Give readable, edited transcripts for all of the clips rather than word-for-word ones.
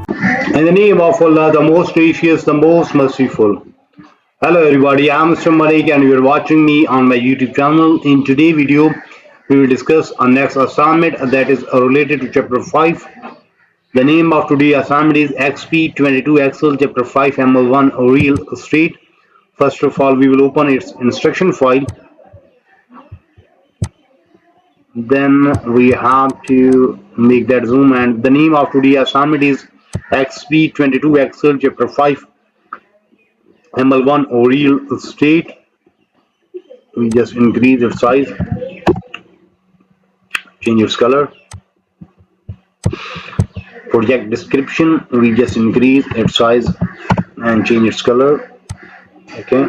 In the name of Allah, the most gracious, the most merciful. Hello everybody, I am Mr. Malik and you are watching me on my YouTube channel. In today's video, we will discuss our next assignment that is related to chapter 5. The name of today's assignment is Exp22 Excel chapter 5 ML1 Real Estate. First of all, we will open its instruction file. Then we have to make that zoom, and the name of today's assignment is Exp22 Excel chapter 5 ML1 Real Estate. We just increase its size, change its color. Project description, we just increase its size and change its color. Okay,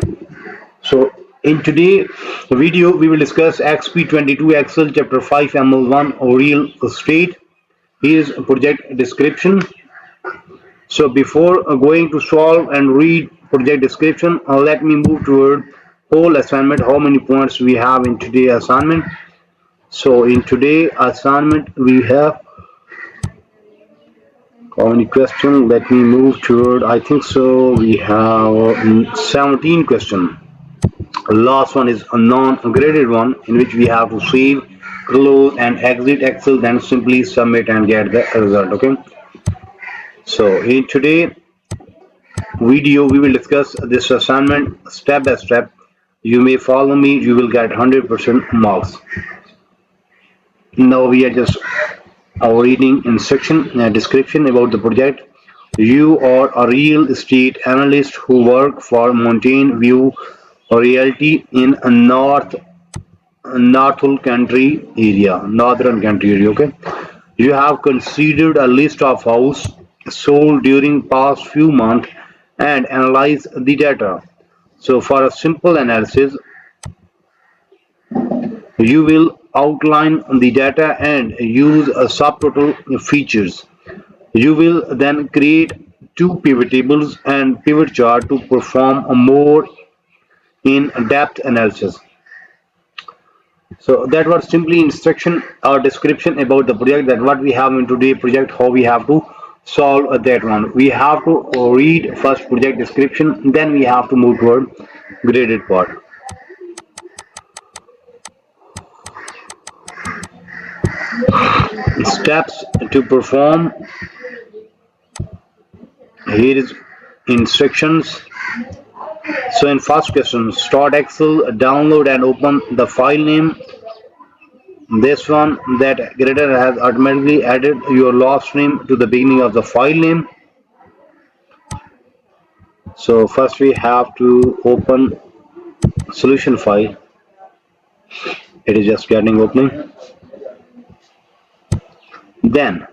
so in today's video we will discuss Exp22 Excel chapter 5 ML1 Real Estate. Here is project description. So before going to solve and read project description, let me move toward whole assignment, how many points we have in today's assignment. So in today's assignment we have how many questions? Let me move toward, I think so we have 17 questions. Last one is a non-graded one in which we have to save, close and exit Excel, then simply submit and get the result. Okay, so in today's video we will discuss this assignment step by step. You may follow me, you will get 100% marks. Now we are just reading instruction description about the project. You are a real estate analyst who work for Mountain View Realty in a northern country area. Okay. You have considered a list of house sold during past few months and analyze the data. So for a simple analysis, you will outline the data and use a subtotal features. You will then create two pivot tables and pivot chart to perform a more in-depth analysis. So that was simply instruction or description about the project, that what we have in today's project, how we have to solve that one. We have to read first project description, then we have to move toward graded part. Steps to perform. Here is instructions. So in first question, start Excel, download and open the file name. This one, that grader has automatically added your last name to the beginning of the file name. So first we have to open solution file. It is just getting opening. Then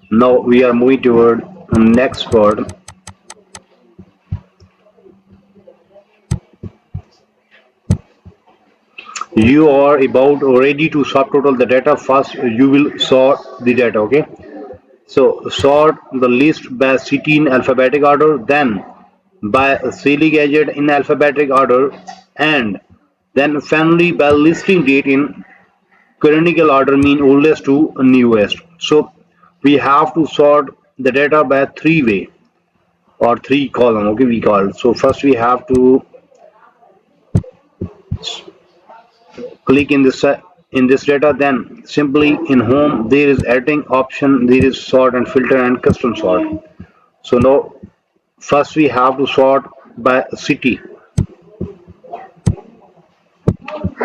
now we are moving toward next part. You are about ready to subtotal the data. First you will sort the data. Okay, so sort the list by city in alphabetic order, then by selling agent in alphabetic order, and then finally by listing date in chronological order, mean oldest to newest. So we have to sort the data by three way or three column. Okay, we call it. So first we have to click in this data, then simply in home there is editing option, there is sort and filter and custom sort. So now first we have to sort by city,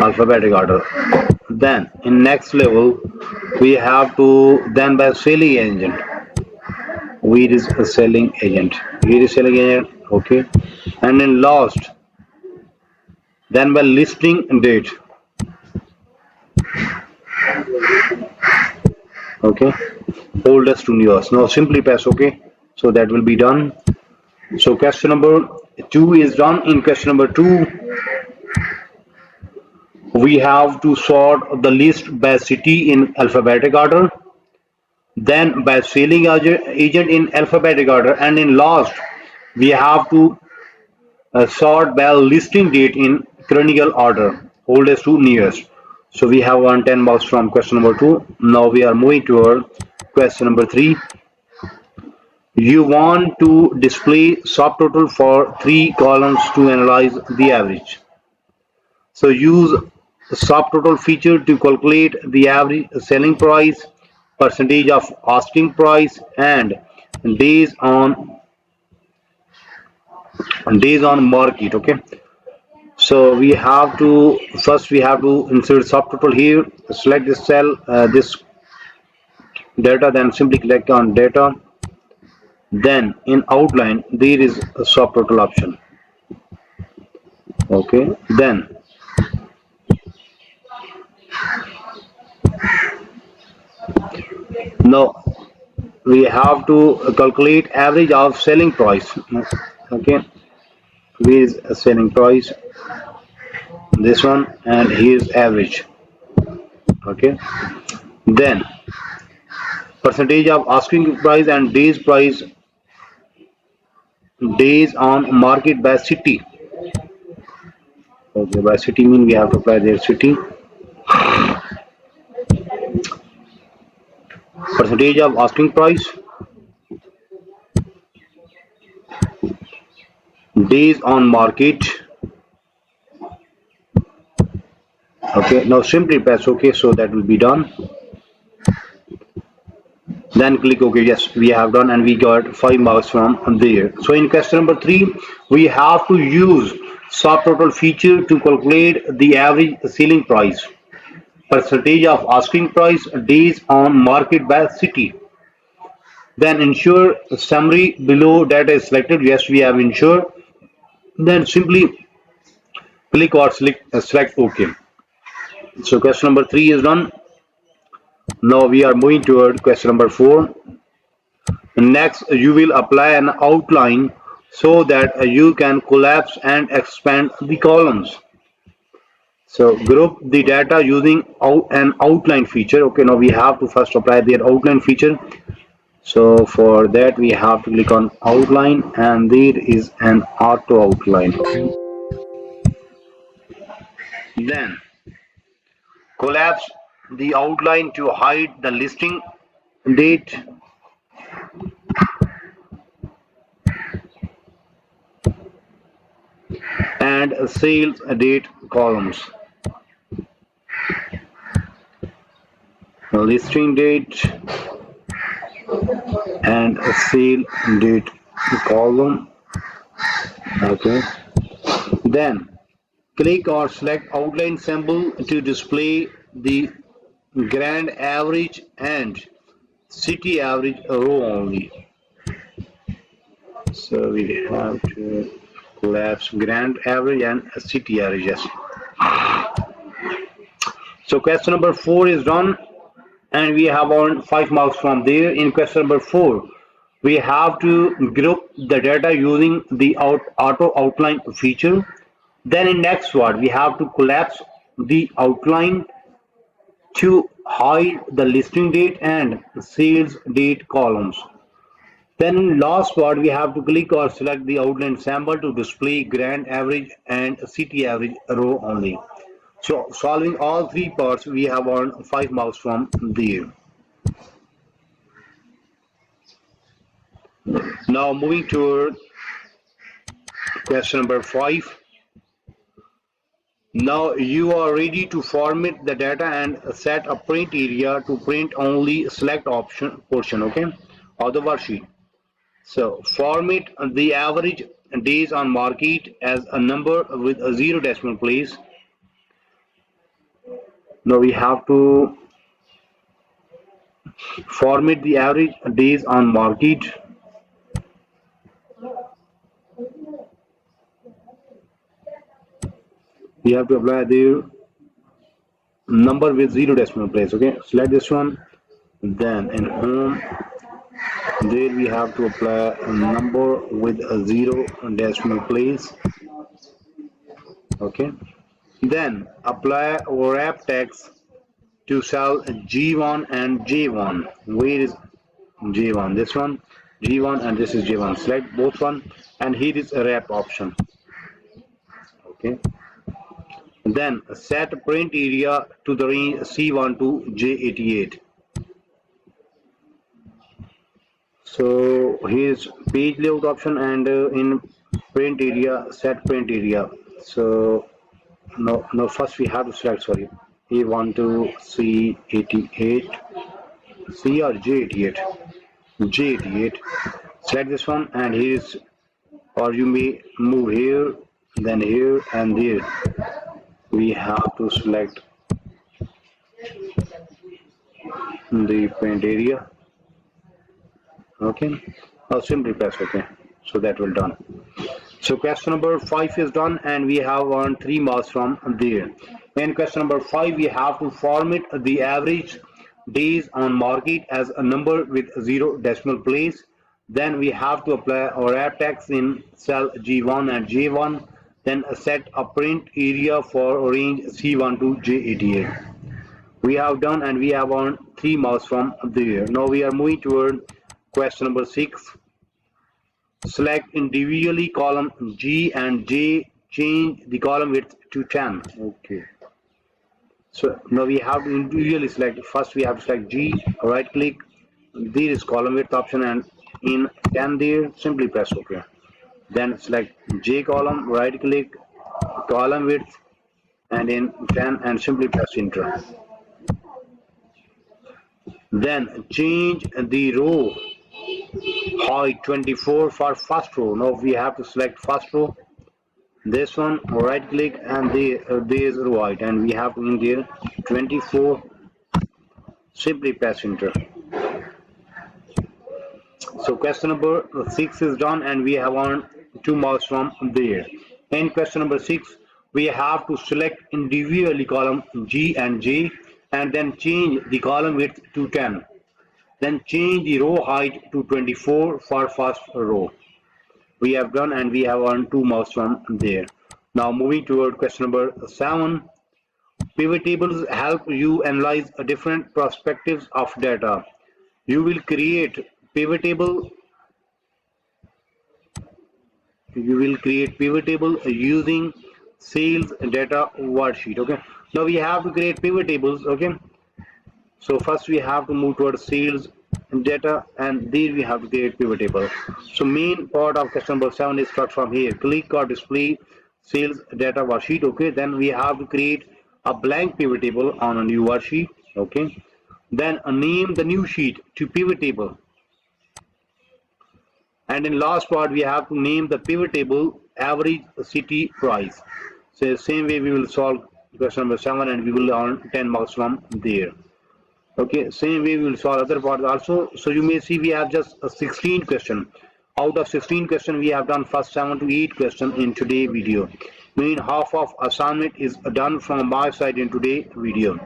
alphabetic order. Then in next level we have to then by selling agent. Where is a selling agent? Here is selling agent. Okay, and then last then by listing date. Okay, oldest to newest. Now simply press OK. So that will be done. So question number 2 is done. In question number 2 we have to sort the list by city in alphabetic order, then by selling agent in alphabetic order, and in last we have to sort by listing date in chronological order, oldest to newest. So we have 110 marks from question number 2. Now we are moving toward question number 3. You want to display subtotal for 3 columns to analyze the average. So use subtotal feature to calculate the average selling price, percentage of asking price, and days on days on market. Okay. So we have to first we have to insert subtotal here. Select this cell, this data, then simply click on data. Then in outline there is a subtotal option. Okay. Then now we have to calculate average of selling price. Okay. Where is selling price? This one, and here's average. Okay. Then percentage of asking price and days on market by city. Okay, by city mean we have to apply their city. Percentage of asking price, days on market. Okay, now simply press OK, so that will be done. Then click OK. Yes, we have done, and we got 5 marks from there. So in question number 3, we have to use subtotal feature to calculate the average selling price, percentage of asking price, days on market by city. Then ensure summary below data is selected. Yes, we have ensured. Then simply click or select OK. So question number 3 is done. Now we are moving toward question number 4. Next, you will apply an outline so that you can collapse and expand the columns. So group the data using an outline feature. Okay, now we have to first apply the outline feature. So for that we have to click on outline, and there is an auto outline. Then collapse the outline to hide the listing date and sales date columns. Listing date and sale date column. Okay. Then click or select outline symbol to display the grand average and city average row only. So we have to collapse grand average and city average. Yes. So question number 4 is done, and we have earned 5 marks from there. In question number 4, we have to group the data using the auto outline feature. Then in next one, we have to collapse the outline to hide the listing date and sales date columns. Then in last part, we have to click or select the outline sample to display grand average and city average row only. So solving all 3 parts, we have earned 5 marks from there. Now moving to question number 5. Now you are ready to format the data and set a print area to print only select option portion, okay, of the worksheet. So format the average days on market as a number with a 0 decimal place. Now we have to format the average days on market. We have to apply the number with 0 decimal place. Okay, select this one. Then in home, there we have to apply a number with a 0 decimal place. Okay, then apply wrap text to cell G1 and J1. Where is J1? This one, G1, and this is J1. Select both one, and here is a wrap option. Okay. Then set print area to the range C1 to J88. So here's page layout option, and in print area, set print area. So no, first we have to select, sorry, A12 C88, C or J88, J88. Select this one, and here's, or you may move here, then here and there. We have to select the print area. Okay, or simply press OK. So that will done. So question number 5 is done, and we have earned 3 marks from there. In question number 5, we have to format the average days on market as a number with 0 decimal place. Then we have to apply our wrap text in cell G1 and J1. Then set a print area for range C1 to J88. We have done, and we have earned 3 marks from there. Now we are moving toward question number 6. Select individually column G and J, change the column width to 10. Okay. So now we have to individually select. First we have to select G, right click, there is column width option, and in 10 there, simply press OK. Then select J column, right click, column width, and in 10, and simply press enter. Then change the row height 24 for first row. Now we have to select first row, this one, right click, and there is row height, and we have to in there 24, simply press enter. So question number 6 is done, and we have earned 2 marks from there. In question number 6, we have to select individually column G and J, and then change the column width to 10. Then change the row height to 24 for first row. We have done, and we have earned 2 marks from there. Now moving toward question number 7. Pivot tables help you analyze different perspectives of data. You will create pivot table. You will create pivot table using sales data worksheet. Okay. Now we have to create pivot tables. Okay. So first we have to move towards sales data, and there we have to create pivot table. So main part of question number 7 is start from here. Click or display sales data worksheet. Okay. Then we have to create a blank pivot table on a new worksheet. Okay. Then name the new sheet to pivot table. And in last part we have to name the pivot table average city price. So same way we will solve question number 7, and we will earn 10 marks from there. Okay, same way we will solve other parts also. So you may see we have just a 16 question. Out of 16 question, we have done first 7 to 8 question in today's video. Mean half of assignment is done from my side in today's video.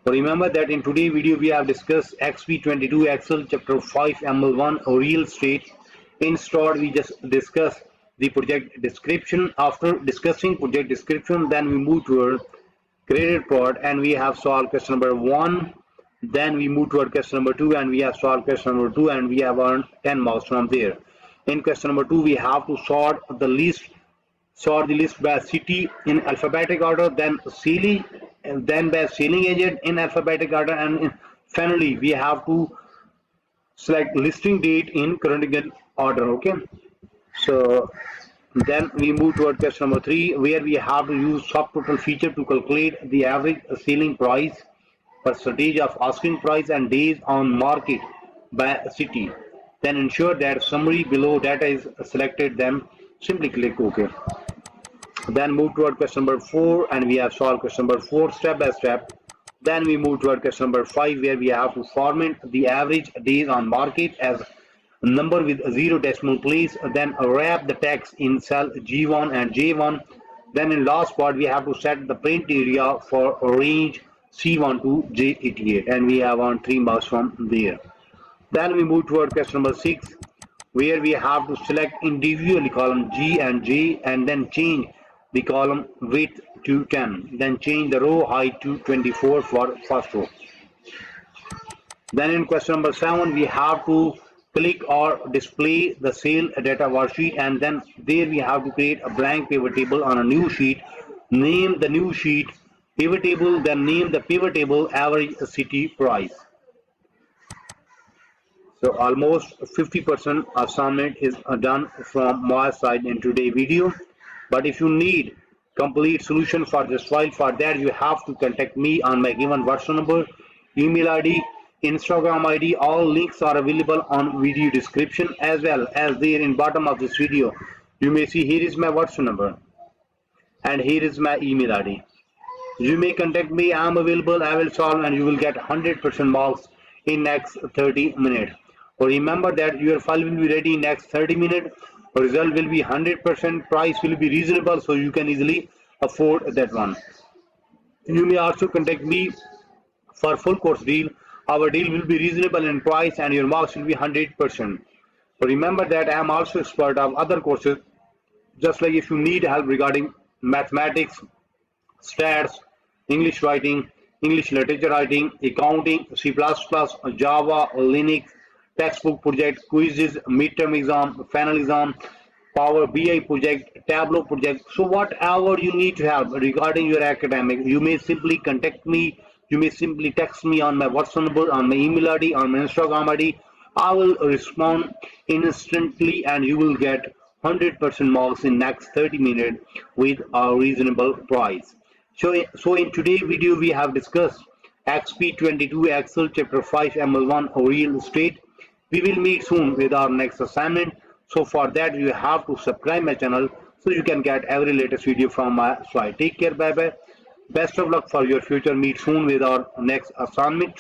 Remember that in today's video we have discussed Exp22 Excel chapter 5 ML1 RealEstate. In short, we just discussed the project description. After discussing project description, then we move toward credit part, and we have solved question number 1. Then we move toward question number 2, and we have solved question number 2, and we have earned 10 marks from there. In question number 2, we have to sort the list by city in alphabetic order, then ceiling, and then by selling agent in alphabetic order, and finally we have to select listing date in chronological order. Okay. So then we move toward question number 3, where we have to use subtotal feature to calculate the average selling price, percentage of asking price, and days on market by city. Then ensure that summary below data is selected, then simply click OK. Then move toward question number 4, and we have solved question number 4 step by step. Then we move toward question number 5, where we have to format the average days on market as a number with 0 decimal place, then wrap the text in cell G1 and J1. Then in last part we have to set the print area for range C1 to J88, and we have on 3 marks from there. Then we move toward question number 6, where we have to select individually column G and J, and then change the column width to 10, then change the row height to 24 for first row. Then in question number 7, we have to click or display the sale data worksheet, and then there we have to create a blank pivot table on a new sheet. Name the new sheet pivot table, then name the pivot table average city price. So almost 50% assignment is done from my side in today's video. But if you need complete solution for this file, for that you have to contact me on my given WhatsApp number, email ID, Instagram ID. All links are available on video description as well as there in bottom of this video. You may see here is my WhatsApp number and here is my email ID. You may contact me. I am available. I will solve and you will get 100% marks in next 30 minutes. Or remember that your file will be ready in next 30 minutes. Result will be 100%. Price will be reasonable, so you can easily afford that one. You may also contact me for full course deal. Our deal will be reasonable in price and your marks will be 100%. Remember that I am also expert of other courses. Just like if you need help regarding mathematics, stats, English writing, English literature writing, accounting, C++, Java, Linux, textbook project, quizzes, midterm exam, final exam, Power BI project, Tableau project. So whatever you need to have regarding your academic, you may simply contact me. You may simply text me on my WhatsApp number, on my email ID, on my Instagram ID. I will respond instantly and you will get 100% marks in next 30 minutes with a reasonable price. So in today's video we have discussed Exp22 Excel Chapter 5 ML1 Real Estate. We will meet soon with our next assignment. So for that you have to subscribe my channel so you can get every latest video from my side. Take care, bye bye. Best of luck for your future. Meet soon with our next assignment.